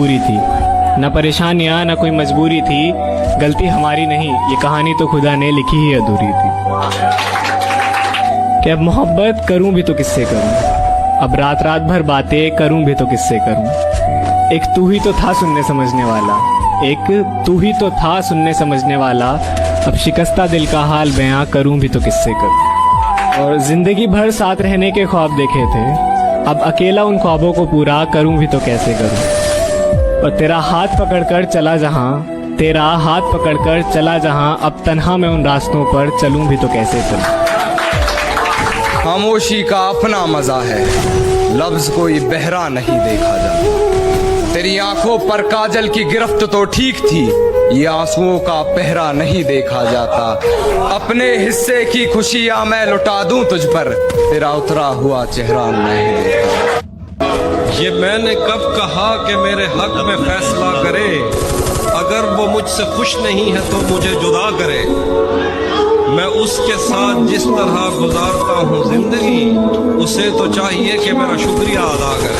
पूरी थी, न परेशानियाँ न कोई मजबूरी थी, गलती हमारी नहीं, ये कहानी तो खुदा ने लिखी ही अधूरी थी। कि अब मोहब्बत करूं भी तो किससे करूं, अब रात रात भर बातें करूं भी तो किससे करूं। एक तू ही तो था सुनने समझने वाला, एक तू ही तो था सुनने समझने वाला, अब शिकस्ता दिल का हाल बयां करूं भी तो किससे करूं। और जिंदगी भर साथ रहने के ख्वाब देखे थे, अब अकेला उन ख्वाबों को पूरा करूं भी तो कैसे करूं। और तेरा हाथ पकड़कर चला जहां, तेरा हाथ पकड़कर चला जहां, अब तन्हा मैं उन रास्तों पर चलूं भी तो कैसे चलूं। खामोशी का अपना मजा है, लफ्ज कोई बहरा नहीं देखा जाता। तेरी आंखों पर काजल की गिरफ्त तो ठीक थी, ये आंसुओं का पहरा नहीं देखा जाता। अपने हिस्से की खुशियां मैं लुटा दूं तुझ पर, तेरा उतरा हुआ चेहरा नहीं देखा। ये मैंने कब कहा कि मेरे हक में फैसला करे, अगर वो मुझसे खुश नहीं है तो मुझे जुदा करे। मैं उसके साथ जिस तरह गुजारता हूँ जिंदगी, उसे तो चाहिए कि मेरा शुक्रिया अदा करे।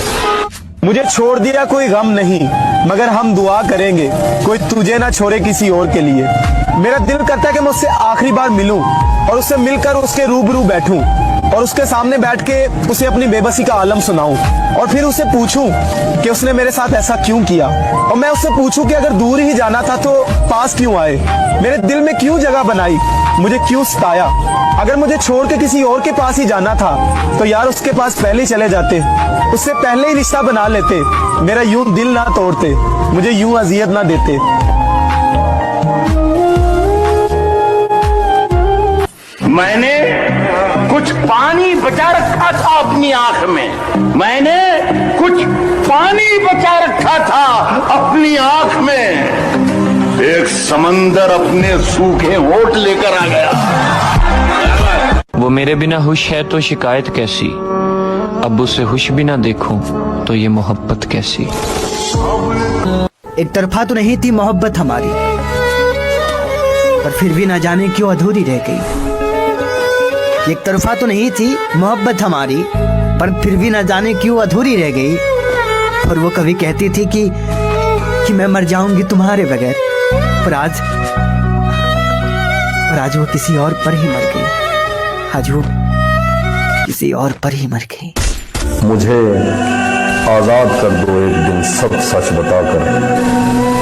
मुझे छोड़ दिया कोई गम नहीं, मगर हम दुआ करेंगे कोई तुझे ना छोड़े किसी और के लिए। मेरा दिल करता है कि मैं उससे आखिरी बार मिलूं और उससे मिलकर उसके रूबरू बैठूं और उसके सामने बैठ के उसे अपनी बेबसी का आलम सुनाऊं और फिर उसे पूछूं कि उसने मेरे साथ ऐसा क्यों किया। और मैं उससे पूछूं कि अगर दूर ही जाना था तो पास क्यों आए, मेरे दिल में क्यों जगह बनाई, मुझे क्यों सताया। अगर मुझे छोड़ के किसी और के पास ही जाना था तो यार उसके पास पहले ही चले जाते, उससे पहले ही रिश्ता बना लेते, मेरा यूं दिल ना तोड़ते, मुझे यूं अजियत ना देते। मैंने कुछ पानी बचा रखा था अपनी आंख में, मैंने कुछ पानी बचा रखा था अपनी आंख में। एक समंदर अपने सूखे होठ लेकर आ गया। वो मेरे बिना हुश है तो शिकायत कैसी, अब उसे हुश भी ना देखूं तो ये मोहब्बत कैसी। एक तरफा तो नहीं थी मोहब्बत हमारी, पर फिर भी ना जाने क्यों अधूरी रह गई। एक तरफा तो नहीं थी मोहब्बत हमारी, पर फिर भी ना जाने क्यों अधूरी रह गई। और वो कभी कहती थी कि मैं मर जाऊंगी तुम्हारे बगैर, पर आज वो किसी और पर ही मर गई। आज वो किसी और पर ही मर गई। मुझे आजाद कर दो एक दिन सब सच बताकर,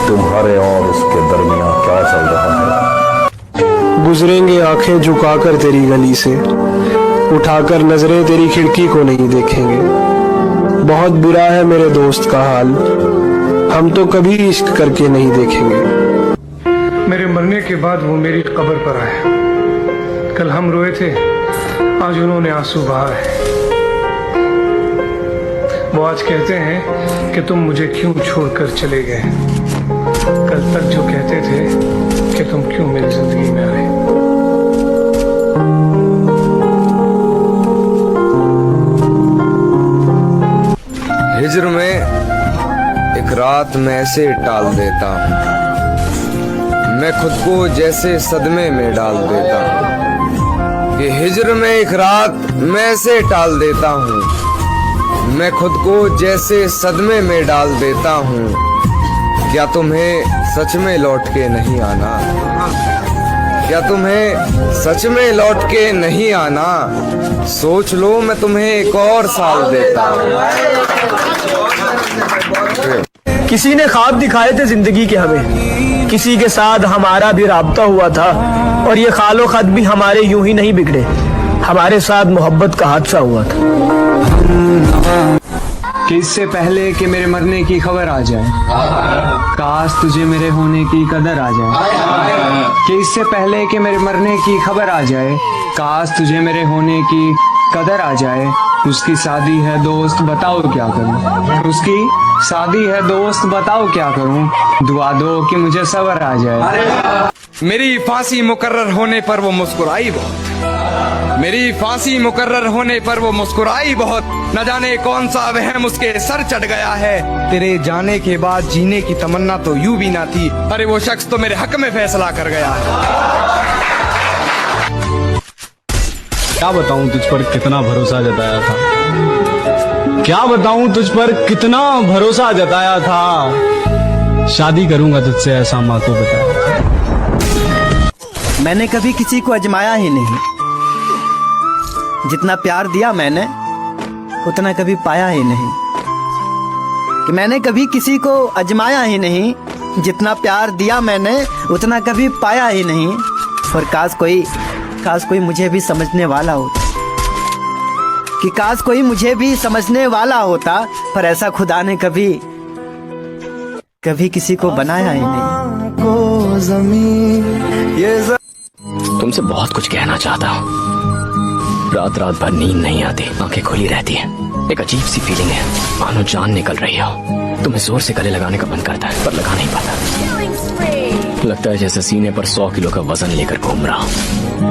तुम्हारे और उसके दरमियान क्या चल रहा है। गुजरेंगे आंखें झुकाकर तेरी गली से, उठाकर नजरें तेरी खिड़की को नहीं देखेंगे। बहुत बुरा है मेरे दोस्त का हाल, हम तो कभी इश्क करके नहीं देखेंगे। मेरे मरने के बाद वो मेरी कब्र पर आए, कल हम रोए थे आज उन्होंने आंसू बहाए। वो आज कहते हैं कि तुम मुझे क्यों छोड़कर चले गए, कल तक जो कहते थे कि तुम क्यों मेरी जिंदगी में आए। हिज्र में एक रात मैं ऐसे टाल देता हूँ, मैं खुद को जैसे सदमे में डाल देता हूँ। कि हिज्र में एक रात मैं ऐसे टाल देता हूँ, मैं खुद को जैसे सदमे में डाल देता हूँ। क्या तुम्हें सच में लौट के नहीं आना, क्या तुम्हें सच में लौट के नहीं आना, सोच लो मैं तुम्हें एक और साल देता हूँ। किसी ने ख्वाब दिखाए थे जिंदगी के हमें, किसी के साथ हमारा भी राब्ता हुआ था, और ये खालो खत भी हमारे यूं ही नहीं बिगड़े, हमारे साथ मोहब्बत का हादसा हुआ था। कि इससे पहले कि मेरे मरने की खबर आ जाए, काश तुझे मेरे होने की कदर आ जाए। कि इससे पहले कि मेरे मरने की खबर आ जाए, काश तुझे मेरे होने की कदर आ जाए। उसकी शादी है दोस्त बताओ क्या करूं, उसकी शादी है दोस्त बताओ क्या करूं, दुआ दो कि मुझे सब्र आ जाए। मेरी फांसी मुकर्रर होने पर वो मुस्कुराई बहुत, मेरी फांसी मुकर्रर होने पर वो मुस्कुराई बहुत। न जाने कौन सा वहम उसके सर चढ़ गया है, तेरे जाने के बाद जीने की तमन्ना तो यूं भी ना थी, अरे वो शख्स तो मेरे हक में फैसला कर गया है। क्या बताऊं तुझ पर कितना भरोसा जताया था, क्या बताऊं तुझ पर कितना भरोसा जताया था, शादी करूंगा तुझसे ऐसा माँ को बताया। मैंने कभी किसी को अजमाया ही नहीं, जितना प्यार दिया मैंने उतना कभी पाया ही नहीं। कि मैंने कभी किसी को अजमाया ही नहीं, जितना प्यार दिया मैंने उतना कभी पाया ही नहीं। और काश कोई मुझे भी समझने वाला होता, कि काश कोई मुझे भी समझने वाला होता, पर ऐसा खुदा ने कभी किसी को बनाया ही नहीं। तुमसे बहुत कुछ कहना चाहता हूँ। रात भर नींद नहीं आती, आंखें खुली रहती हैं। एक अजीब सी फीलिंग है, मानो जान निकल रही हो। तुम्हें जोर से गले लगाने का मन करता है, पर लगा नहीं पाता। लगता है जैसे सीने पर 100 किलो का वजन लेकर घूम रहा हूँ।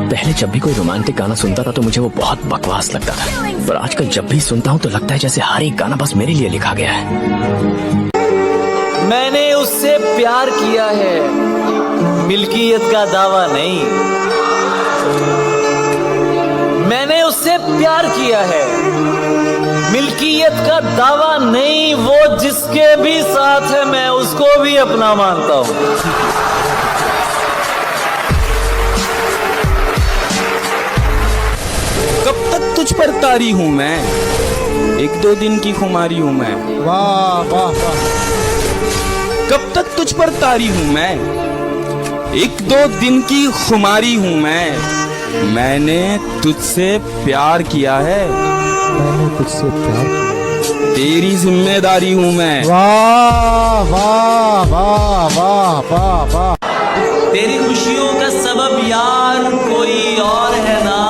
पहले जब भी कोई रोमांटिक गाना सुनता था तो मुझे वो बहुत बकवास लगता था, पर आजकल जब भी सुनता हूँ तो लगता है जैसे हर एक गाना बस मेरे लिए लिखा गया है। मैंने उससे प्यार किया है, मिल्कियत का दावा नहीं। मैंने उससे प्यार किया है, मिल्कियत का दावा नहीं। वो जिसके भी साथ है मैं उसको भी अपना मानता हूँ। कब तक तुझ पर तारी हूँ मैं, 1-2 दिन की खुमारी हूँ मैं। वाह वाह वाह। कब तक तुझ पर तारी हूँ मैं, 1-2 दिन की खुमारी हूँ मैं। मैंने तुझसे प्यार किया है, मैंने तुझसे प्यार किया, तेरी जिम्मेदारी हूँ मैं। वाह वाह वाह वाह वाह वाह। तेरी खुशियों का सबब यार कोई और है ना,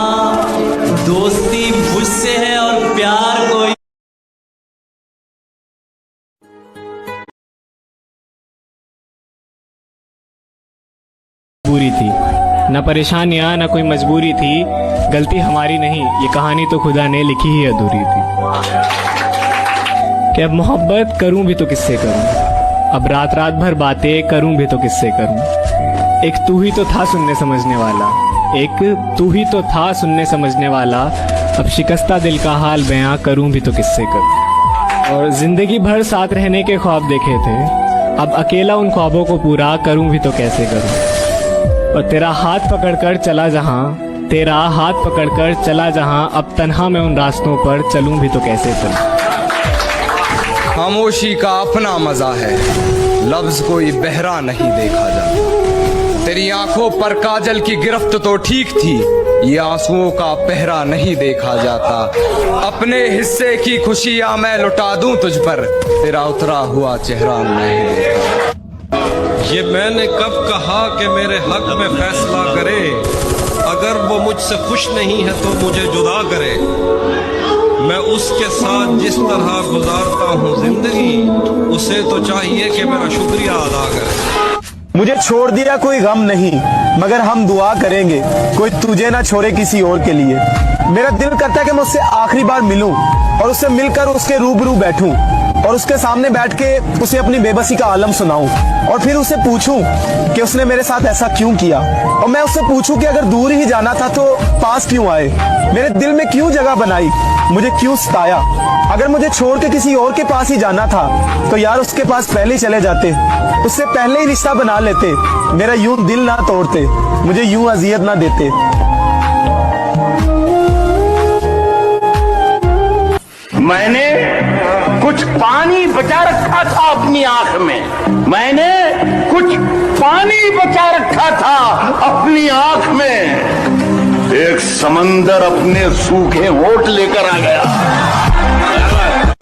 दोस्ती मुझसे है और प्यार कोई। बुरी थी, न परेशानियां न कोई मजबूरी थी। गलती हमारी नहीं, ये कहानी तो खुदा ने लिखी ही अधूरी थी। कि अब मोहब्बत करूं भी तो किससे करूं, अब रात भर बातें करूं भी तो किससे करूं। एक तू ही तो था सुनने समझने वाला, एक तू ही तो था सुनने समझने वाला। अब शिकस्ता दिल का हाल बयां करूं भी तो किससे करूं। और जिंदगी भर साथ रहने के ख्वाब देखे थे, अब अकेला उन ख्वाबों को पूरा करूं भी तो कैसे करूं। और तेरा हाथ पकड़कर चला जहां, तेरा हाथ पकड़कर चला जहां, अब तन्हा मैं उन रास्तों पर चलूं भी तो कैसे चलूं। खामोशी का अपना मजा है, लफ्ज कोई बहरा नहीं देखा जाता। तेरी आंखों पर काजल की गिरफ्त तो ठीक थी, ये आंसुओं का पहरा नहीं देखा जाता। अपने हिस्से की खुशियां मैं लुटा दूं तुझ पर, तेरा उतरा हुआ चेहरा नहीं देखा। ये मैंने कब कहा कि मेरे हक में फैसला करे, अगर वो मुझसे खुश नहीं है तो मुझे जुदा करे। मैं उसके साथ जिस तरह गुजारता हूँ जिंदगी, उसे तो चाहिए कि मेरा शुक्रिया अदा करे। मुझे छोड़ दिया कोई गम नहीं, मगर हम दुआ करेंगे कोई तुझे ना छोड़े किसी और के लिए। मेरा दिल करता है कि मैं उससे आखिरी बार मिलूं और उससे मिलकर उसके रूबरू बैठूं और उसके सामने बैठ के उसे अपनी बेबसी का आलम सुनाऊं और फिर उसे पूछूं कि उसने मेरे साथ ऐसा क्यों किया। और मैं उससे पूछूं कि अगर दूर ही जाना था तो पास क्यों आए, मेरे दिल में क्यों जगह बनाई, मुझे क्यों सताया। अगर मुझे छोड़ के किसी और के पास ही जाना था तो यार उसके पास पहले ही चले जाते, उससे पहले ही रिश्ता बना लेते, मेरा यूं दिल ना तोड़ते, मुझे यूं अजियत ना देते। मैंने कुछ पानी बचा रखा था अपनी आंख में, मैंने कुछ पानी बचा रखा था अपनी आंख में। एक समंदर अपने सूखे होठ लेकर आ गया।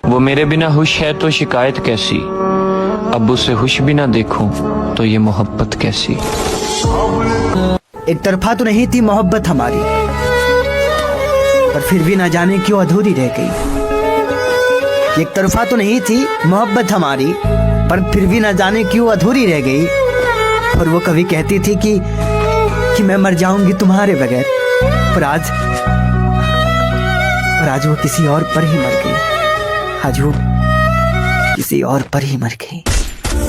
वो मेरे बिना खुश है तो शिकायत कैसी, अब उसे खुश भी ना देखूं तो ये मोहब्बत कैसी। एक तरफा तो नहीं थी मोहब्बत हमारी, पर फिर भी ना जाने क्यों अधूरी रह गई। एक तरफा तो नहीं थी मोहब्बत हमारी, पर फिर भी ना जाने क्यों अधूरी रह गई। और वो कभी कहती थी कि मैं मर जाऊंगी तुम्हारे बगैर, पर आज वो किसी और पर ही मर गई। आज वो किसी और पर ही मर गई।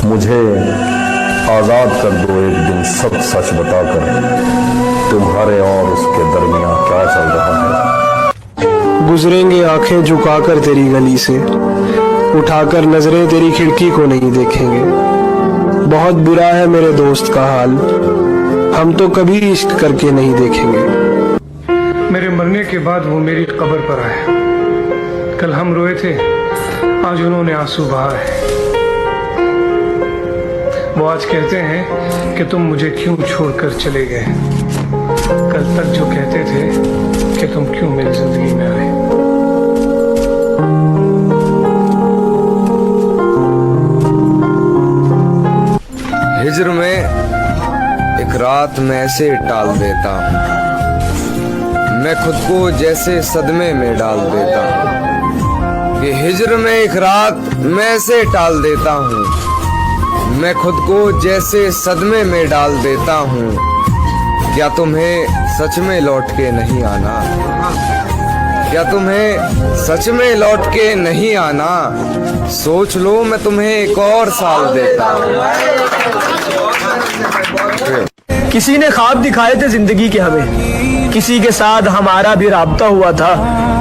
मुझे आजाद कर दो एक दिन सब सच बताकर, तुम्हारे और उसके दरमियान क्या चल रहा है। गुजरेंगे आंखें झुकाकर तेरी गली से, उठाकर नजरें तेरी खिड़की को नहीं देखेंगे। बहुत बुरा है मेरे दोस्त का हाल, हम तो कभी इश्क करके नहीं देखेंगे। मेरे मरने के बाद वो मेरी कब्र पर आए। कल हम रोए थे, आज उन्होंने आंसू बहाए। वो आज कहते हैं कि तुम मुझे क्यों छोड़कर चले गए। कल तक जो कहते थे कि तुम क्यों मेरी जिंदगी में आए। हिज्र में एक रात मैं ऐसे टाल देता हूँ, मैं खुद को जैसे सदमे में डाल देता हूँ कि हिज्र में एक रात मैं ऐसे टाल देता हूँ, मैं खुद को जैसे सदमे में डाल देता हूँ। क्या तुम्हें सच में लौट के नहीं आना? क्या तुम्हें सच में लौट के नहीं आना? सोच लो, मैं तुम्हें एक और साल देता हूँ। किसी ने ख्वाब दिखाए थे जिंदगी के हमें, किसी के साथ हमारा भी राब्ता हुआ था,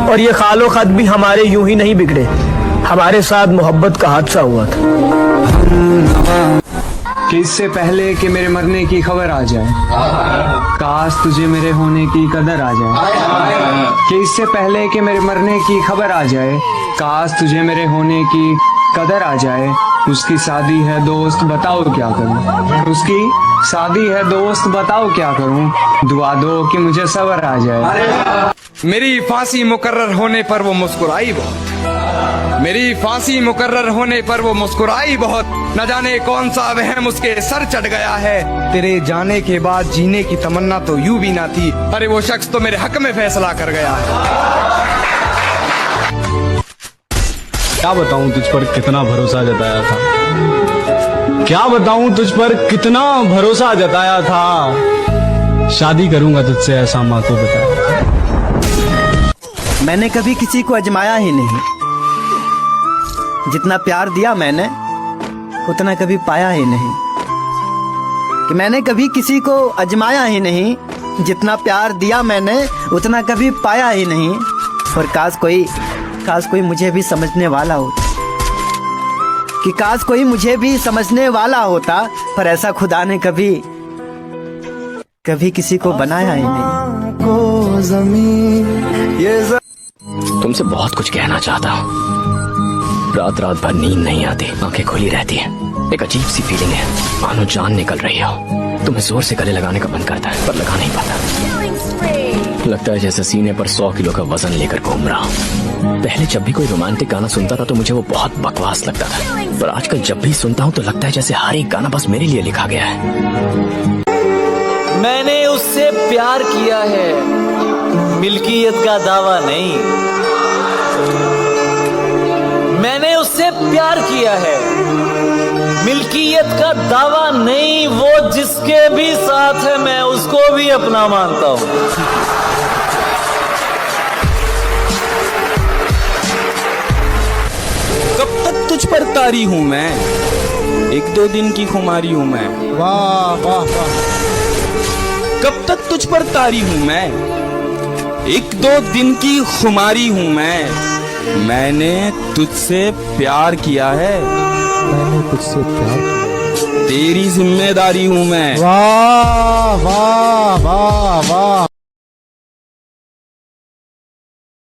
और ये खालो खत भी हमारे यूं ही नहीं बिगड़े, हमारे साथ मोहब्बत का हादसा हुआ था। कि इससे पहले कि मेरे मरने की खबर आ जाए, काश तुझे मेरे होने की कदर आ जाए। कि इससे पहले कि मेरे मरने की खबर आ जाए, काश तुझे मेरे होने की कदर आ जाए। उसकी शादी है दोस्त, बताओ क्या करूं। उसकी शादी है दोस्त, बताओ क्या करूं। दुआ दो कि मुझे सब्र आ जाए। मेरी फांसी मुकर्रर होने पर वो मुस्कुराई बहुत, मेरी फांसी मुकर्रर होने पर वो मुस्कुराई बहुत। न जाने कौन सा वहम उसके सर चढ़ गया है, तेरे जाने के बाद जीने की तमन्ना तो यूं भी ना थी। अरे वो शख्स तो मेरे हक में फैसला कर गया है। क्या बताऊं तुझ पर कितना भरोसा जताया था, क्या बताऊं तुझ पर कितना भरोसा जताया था। शादी करूंगा तुझसे ऐसा माँ को बताया। मैंने कभी किसी को अजमाया ही नहीं, जितना प्यार दिया मैंने उतना कभी पाया ही नहीं। कि मैंने कभी किसी को अजमाया ही नहीं, जितना प्यार दिया मैंने उतना कभी पाया ही नहीं। और काश कोई मुझे भी समझने वाला होता, कि काश कोई मुझे भी समझने वाला होता, पर ऐसा खुदा ने कभी किसी को बनाया ही नहीं। तुमसे बहुत कुछ कहना चाहता हूँ, रात भर नींद नहीं आती, आंखें खुली रहती हैं। एक अजीब सी फीलिंग है, मानो जान निकल रही हो। तुम्हें जोर से गले लगाने का मन करता है, पर लगा नहीं पाता। लगता है जैसे सीने पर 100 किलो का वजन लेकर घूम रहा हूँ। पहले जब भी कोई रोमांटिक गाना सुनता था तो मुझे वो बहुत बकवास लगता था, पर आजकल जब भी सुनता हूँ तो लगता है जैसे हर एक गाना बस मेरे लिए लिखा गया है। मैंने उससे प्यार किया है, मिल्कियत का दावा नहीं। मैंने उससे प्यार किया है, मिल्कियत का दावा नहीं। वो जिसके भी साथ है मैं उसको भी अपना मानता हूँ। कब तक तुझ पर तारी हूँ मैं, 1-2 दिन की खुमारी हूँ मैं। वाह वाह वाह। कब तक तुझ पर तारी हूँ मैं, 1-2 दिन की खुमारी हूँ मैं। मैंने तुझसे प्यार किया है, मैंने तुझसे प्यार किया, तेरी जिम्मेदारी हूँ मैं। वाह वाह वाह वाह।